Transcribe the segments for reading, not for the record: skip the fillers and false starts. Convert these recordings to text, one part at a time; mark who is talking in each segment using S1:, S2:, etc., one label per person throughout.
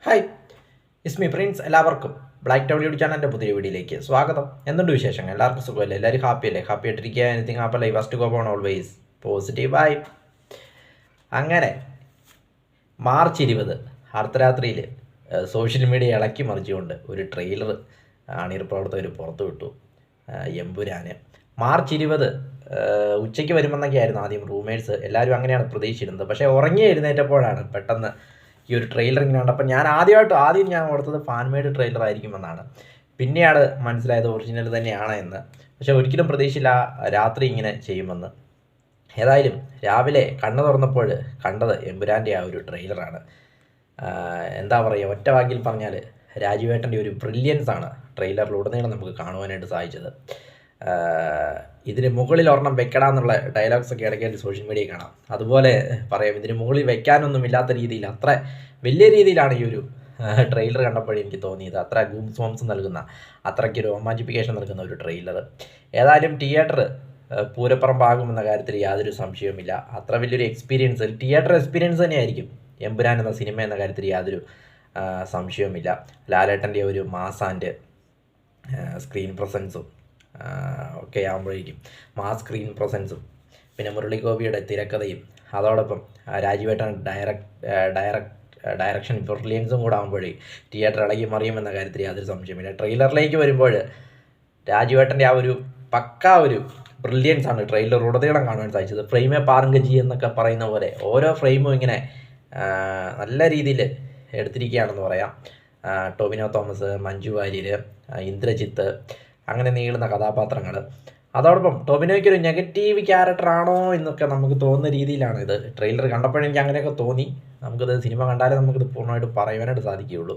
S1: Hi, Ismi Prince. എല്ലാവർക്കും Black Town YouTube ചാനലിൻ്റെ പുതിയ വീഡിയോയിലേക്ക് സ്വാഗതം. എന്തുണ്ട് വിശേഷങ്ങൾ? എല്ലാവർക്കും സുഖമല്ലേ? എല്ലാവരും ഹാപ്പിയല്ലേ? ഹാപ്പി ആയിട്ടിരിക്കുക. Anything happy life first go on always positive vibe. അങ്ങനെ മാർച്ച് 20 അർദ്ധരാത്രിയിൽ സോഷ്യൽ മീഡിയ ഇളക്കി മറിച്ചുകൊണ്ട് ഒരു ട്രെയിലർ അണിയർ പ്രവർത്തകർ പുറത്തു വിട്ടു. എമ്പുരാന് മാർച്ച് 20 ഉച്ചയ്ക്ക് വരുമെന്നൊക്കെ ആയിരുന്നു ആദ്യം റൂമേഴ്സ്. എല്ലാവരും അങ്ങനെയാണ് പ്രതീക്ഷിച്ചിരുന്നത്. പക്ഷേ ഉറങ്ങി എഴുന്നേറ്റപ്പോഴാണ് പെട്ടെന്ന് ഈ ഒരു ട്രെയിലർ ഇങ്ങനെ ഉണ്ട്. അപ്പം ഞാൻ ആദ്യം ഞാൻ ഓർത്തത് ഫാൻമെയ്ഡ് ട്രെയിലർ ആയിരിക്കുമെന്നാണ്. പിന്നെയാണ് മനസ്സിലായത് ഒറിജിനൽ തന്നെയാണ് എന്ന്. പക്ഷേ ഒരിക്കലും പ്രതീക്ഷയില്ല രാത്രി ഇങ്ങനെ ചെയ്യുമെന്ന്. ഏതായാലും രാവിലെ കണ്ണ് തുറന്നപ്പോൾ കണ്ടത് എമ്പുരാൻ്റെ ആ ഒരു ട്രെയിലറാണ്. എന്താ പറയുക, ഒറ്റ വാക്കിൽ പറഞ്ഞാൽ രാജുവേട്ടൻ്റെ ഒരു ബ്രില്യൻസ് ആണ് ട്രെയിലറിലുടനീളം നമുക്ക് കാണുവാനായിട്ട് സാധിച്ചത്. ഇതിന് മുകളിൽ ഒരെണ്ണം വെക്കടാന്നുള്ള ഡയലോഗ്സൊക്കെ ഇടയ്ക്കായിട്ട് സോഷ്യൽ മീഡിയയിൽ കാണാം. അതുപോലെ പറയാം, ഇതിന് മുകളിൽ വെക്കാനൊന്നും ഇല്ലാത്ത രീതിയിൽ അത്ര വലിയ രീതിയിലാണ് ഈ ഒരു ട്രെയിലർ കണ്ടപ്പോഴേ എനിക്ക് തോന്നിയത്. അത്ര ഗൂംസ് വോംസ് നൽകുന്ന, അത്രയ്ക്ക് റൊമാൻറ്റിഫിക്കേഷൻ നൽകുന്ന ഒരു ട്രെയിലർ. ഏതായാലും തിയേറ്റർ പൂരപ്പുറമ്പാകുമെന്ന കാര്യത്തിൽ യാതൊരു സംശയവുമില്ല. അത്ര വലിയൊരു എക്സ്പീരിയൻസ്, തിയേറ്റർ എക്സ്പീരിയൻസ് തന്നെയായിരിക്കും എമ്പുരാൻ എന്ന സിനിമ എന്ന കാര്യത്തിൽ യാതൊരു സംശയവുമില്ല. ലാലേട്ടൻ്റെ ഒരു മാസ് ആൻഡ് സ്ക്രീൻ പ്രസൻസും ഒക്കെ ആകുമ്പോഴേക്കും മാസ് സ്ക്രീൻ പ്രസൻസും പിന്നെ മുരളി ഗോപിയുടെ തിരക്കഥയും അതോടൊപ്പം രാജുവേട്ടൻ ഡയറക്ഷൻ ബ്രില്യൻസും കൂടെ ആകുമ്പോഴേ തിയേറ്റർ ഇളകി മറിയുമെന്ന കാര്യത്തിൽ യാതൊരു സംശയമില്ല. ട്രെയിലറിലേക്ക് വരുമ്പോൾ രാജുവേട്ടൻ്റെ ആ ഒരു പക്കാ ഒരു ബ്രില്യൻസ് ആണ് ട്രെയിലർ ഉടനീളം കാണാൻ സാധിച്ചത്. ഫ്രെയിമേ പാർങ്കജി എന്നൊക്കെ പറയുന്ന പോലെ ഓരോ ഫ്രെയിമും ഇങ്ങനെ നല്ല രീതിയിൽ എടുത്തിരിക്കുകയാണെന്ന് പറയാം. ടോവിനോ തോമസ്, മഞ്ജു വാര്യർ, ഇന്ദ്രജിത്ത്, അങ്ങനെ നീളുന്ന കഥാപാത്രങ്ങൾ. അതോടൊപ്പം ടോവിനോയ്ക്കൊരു നെഗറ്റീവ് ക്യാരക്ടറാണോ എന്നൊക്കെ നമുക്ക് തോന്നുന്ന രീതിയിലാണ് ഇത്. ട്രെയിലർ കണ്ടപ്പോഴെനിക്ക് അങ്ങനെയൊക്കെ തോന്നി. നമുക്കിത് സിനിമ കണ്ടാലേ നമുക്കിത് പൂർണ്ണമായിട്ട് പറയുവാനായിട്ട് സാധിക്കുകയുള്ളൂ.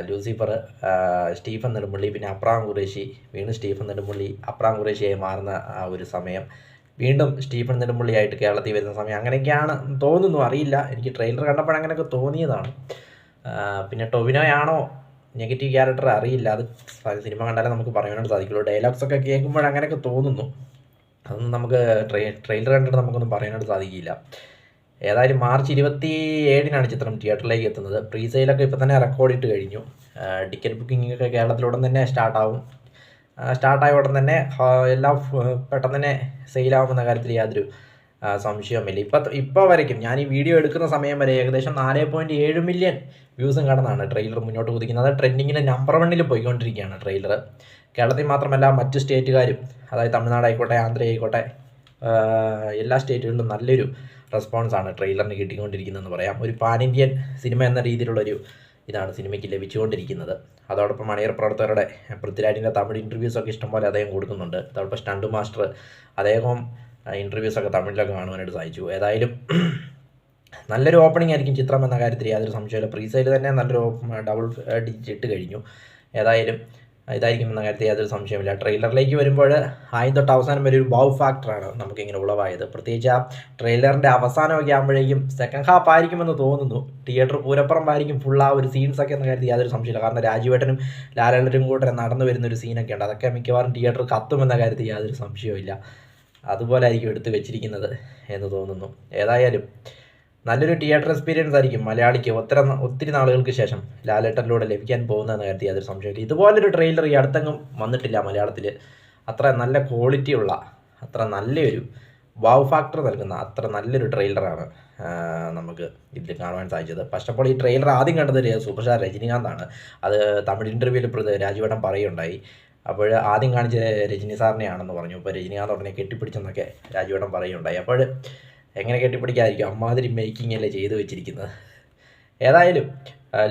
S1: ലൂസിഫർ, സ്റ്റീഫൻ നെടുമ്പള്ളി, പിന്നെ അപ്രാം ഖുറേഷി, വീണ്ടും സ്റ്റീഫൻ നെടുമ്പള്ളി അപ്രാം ഖുറേഷിയായി മാറുന്ന ആ ഒരു സമയം, വീണ്ടും സ്റ്റീഫൻ നെടുമ്പള്ളിയായിട്ട് കേരളത്തിൽ വരുന്ന സമയം, അങ്ങനെയൊക്കെയാണ് തോന്നുന്നു. അറിയില്ല, എനിക്ക് ട്രെയിലർ കണ്ടപ്പോഴങ്ങനെയൊക്കെ തോന്നിയതാണ്. പിന്നെ ടൊവിനോയാണോ നെഗറ്റീവ് ക്യാരക്ടർ അറിയില്ല. അത് സിനിമ കണ്ടാലേ നമുക്ക് പറയാനായിട്ട് സാധിക്കുള്ളൂ. ഡയലോഗ്സൊക്കെ കേൾക്കുമ്പോൾ അങ്ങനെയൊക്കെ തോന്നുന്നു. അതൊന്നും നമുക്ക് ട്രെയിലർ കണ്ടിട്ട് നമുക്കൊന്നും പറയാനായിട്ട് സാധിക്കില്ല. ഏതായാലും മാർച്ച് 27 ചിത്രം തിയേറ്ററിലേക്ക് എത്തുന്നത്. പ്രീ സെയിലൊക്കെ ഇപ്പോൾ തന്നെ റെക്കോർഡിട്ട് കഴിഞ്ഞു. ടിക്കറ്റ് ബുക്കിംഗ് ഒക്കെ കേരളത്തിലുടൻ തന്നെ സ്റ്റാർട്ടായ ഉടൻ തന്നെ എല്ലാം പെട്ടെന്ന് തന്നെ സെയിലാവുമെന്ന കാര്യത്തിൽ യാതൊരു സംശയവുമില്ല. ഇപ്പോൾ വരയ്ക്കും ഞാൻ ഈ വീഡിയോ എടുക്കുന്ന സമയം വരെ ഏകദേശം 4.7 മില്യൺ വ്യൂസും കടന്നാണ് ട്രെയിലർ മുന്നോട്ട് കുതിക്കുന്നത്. ട്രെൻഡിങ്ങിൻ്റെ നമ്പർ 1 പോയിക്കൊണ്ടിരിക്കുകയാണ് ട്രെയിലർ. കേരളത്തിൽ മാത്രമല്ല മറ്റ് സ്റ്റേറ്റുകാരും, അതായത് തമിഴ്നാടായിക്കോട്ടെ, ആന്ധ്ര ആയിക്കോട്ടെ, എല്ലാ സ്റ്റേറ്റുകളിലും നല്ലൊരു റെസ്പോൺസാണ് ട്രെയിലറിന് കിട്ടിക്കൊണ്ടിരിക്കുന്നതെന്ന് പറയാം. ഒരു പാൻ ഇന്ത്യൻ സിനിമ എന്ന രീതിയിലുള്ളൊരു ഇതാണ് സിനിമയ്ക്ക് ലഭിച്ചുകൊണ്ടിരിക്കുന്നത്. അതോടൊപ്പം അണിയർ പ്രവർത്തകരുടെ പൃഥ്വിരാജിൻ്റെ തമിഴ് ഇൻ്റർവ്യൂസൊക്കെ ഇഷ്ടംപോലെ അദ്ദേഹം കൊടുക്കുന്നുണ്ട്. അതോടൊപ്പം സ്റ്റണ്ട് മാസ്റ്റർ അദ്ദേഹം ഇൻ്റർവ്യൂസൊക്കെ തമിഴിലൊക്കെ കാണുവാനായിട്ട് സാധിച്ചു. ഏതായാലും നല്ലൊരു ഓപ്പണിംഗ് ആയിരിക്കും ചിത്രം എന്ന കാര്യത്തിൽ യാതൊരു സംശയമില്ല. പ്രീ സെയിൽ തന്നെ നല്ലൊരു ഡബിൾ ഡിജിറ്റ് കഴിഞ്ഞു. ഏതായാലും ഇതായിരിക്കും എന്ന കാര്യത്തിൽ യാതൊരു സംശയമില്ല. ട്രെയിലറിലേക്ക് വരുമ്പോൾ ആദ്യം തൊട്ട് അവസാനം വരെ ഒരു ബൗ ഫാക്ടറാണ് നമുക്കിങ്ങനെ ഉളവായത്. പ്രത്യേകിച്ച് ആ ട്രെയിലറിൻ്റെ അവസാനമൊക്കെ ആകുമ്പോഴേക്കും സെക്കൻഡ് ഹാഫ് ആയിരിക്കുമെന്ന് തോന്നുന്നു. തിയേറ്റർ പൂരപ്പുറമ്പായിരിക്കും ഫുൾ ആ ഒരു സീൻസൊക്കെ എന്ന കാര്യത്തിൽ യാതൊരു സംശയമില്ല. കാരണം രാജുവേട്ടനും ലാലേട്ടനും കൂടെ നടന്നു വരുന്നൊരു സീനൊക്കെ ഉണ്ട്. അതൊക്കെ മിക്കവാറും തിയേറ്റർ കത്തുമെന്ന കാര്യത്തിൽ യാതൊരു സംശയവുമില്ല. അതുപോലെ ആയിരിക്കും എടുത്ത് വെച്ചിരിക്കുന്നത് എന്ന് തോന്നുന്നു. ഏതായാലും നല്ലൊരു തിയേറ്റർ എക്സ്പീരിയൻസ് ആയിരിക്കും മലയാളിക്ക് ഒത്തിരി നാളുകൾക്ക് ശേഷം ലാലേട്ടനിലൂടെ ലഭിക്കാൻ പോകുന്നതെന്ന് കരുതി യാതൊരു സംശയമില്ല. ഇതുപോലൊരു ട്രെയിലർ ഈ അടുത്തെങ്ങും വന്നിട്ടില്ല മലയാളത്തിൽ. അത്ര നല്ല ക്വാളിറ്റിയുള്ള, അത്ര നല്ലൊരു വാവ് ഫാക്ടർ നൽകുന്ന അത്ര നല്ലൊരു ട്രെയിലറാണ് നമുക്ക് ഇതിൽ കാണുവാൻ സാധിച്ചത്. ഫസ്റ്റ് ഓഫ് ഓൾ ഈ ട്രെയിലർ ആദ്യം കണ്ടത് സൂപ്പർ സ്റ്റാർ രജനീകാന്താണ്. അത് തമിഴ് ഇൻ്റർവ്യൂവിൽ രാജുവേട്ടൻ പറയുണ്ടായി. അപ്പോൾ ആദ്യം കാണിച്ച രജനി സാറിനെയാണെന്ന് പറഞ്ഞു. അപ്പോൾ രജനീകാന്ത് ഉടനെ കെട്ടിപ്പിടിച്ചെന്നൊക്കെ രാജുവേട്ടൻ പറയുണ്ടായി. അപ്പോൾ എങ്ങനെ കെട്ടിപ്പിടിക്കാതിരിക്കും, അമ്മാതിരി മേക്കിംഗ് അല്ലേ ചെയ്തു വെച്ചിരിക്കുന്നത്. ഏതായാലും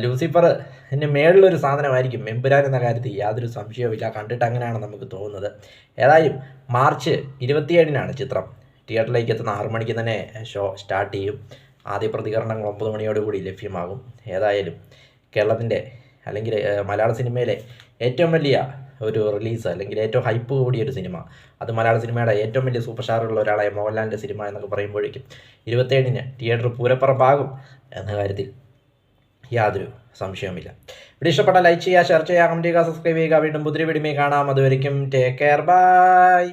S1: ലൂസിഫറിന് മേളിലൊരു സാധനമായിരിക്കും എമ്പുരാൻ എന്ന കാര്യത്തിൽ യാതൊരു സംശയവുമില്ല. കണ്ടിട്ട് അങ്ങനെയാണ് നമുക്ക് തോന്നുന്നത്. ഏതായാലും മാർച്ച് 27 ചിത്രം തിയേറ്ററിലേക്ക് എത്തുന്ന 6 മണിക്ക് തന്നെ ഷോ സ്റ്റാർട്ട് ചെയ്യും. ആദ്യ പ്രതികരണങ്ങൾ 9 മണിയോടുകൂടി ലഭ്യമാകും. ഏതായാലും കേരളത്തിൻ്റെ അല്ലെങ്കിൽ മലയാള സിനിമയിലെ ഏറ്റവും വലിയ ഒരു റിലീസ് അല്ലെങ്കിൽ ഏറ്റവും ഹൈപ്പ് കൂടിയൊരു സിനിമ, അത് മലയാള സിനിമയുടെ ഏറ്റവും വലിയ സൂപ്പർ സ്റ്റാറുള്ള ഒരാളായ മോഹൻലാലിൻ്റെ സിനിമ എന്നൊക്കെ പറയുമ്പോഴേക്കും 27 തിയേറ്റർ പൂരപ്പുറമ്പാകും എന്ന കാര്യത്തിൽ യാതൊരു സംശയവുമില്ല. ഇവിടെ ഇഷ്ടപ്പെട്ട ലൈക്ക് ചെയ്യുക, ഷെയർ ചെയ്യുക, കമൻറ്റ് ചെയ്യുക, സബ്സ്ക്രൈബ് ചെയ്യുക. വീണ്ടും പുതിയ വീഡിയോയിൽ കാണാം. അതുവരെയും ടേക്ക് കെയർ, ബൈ.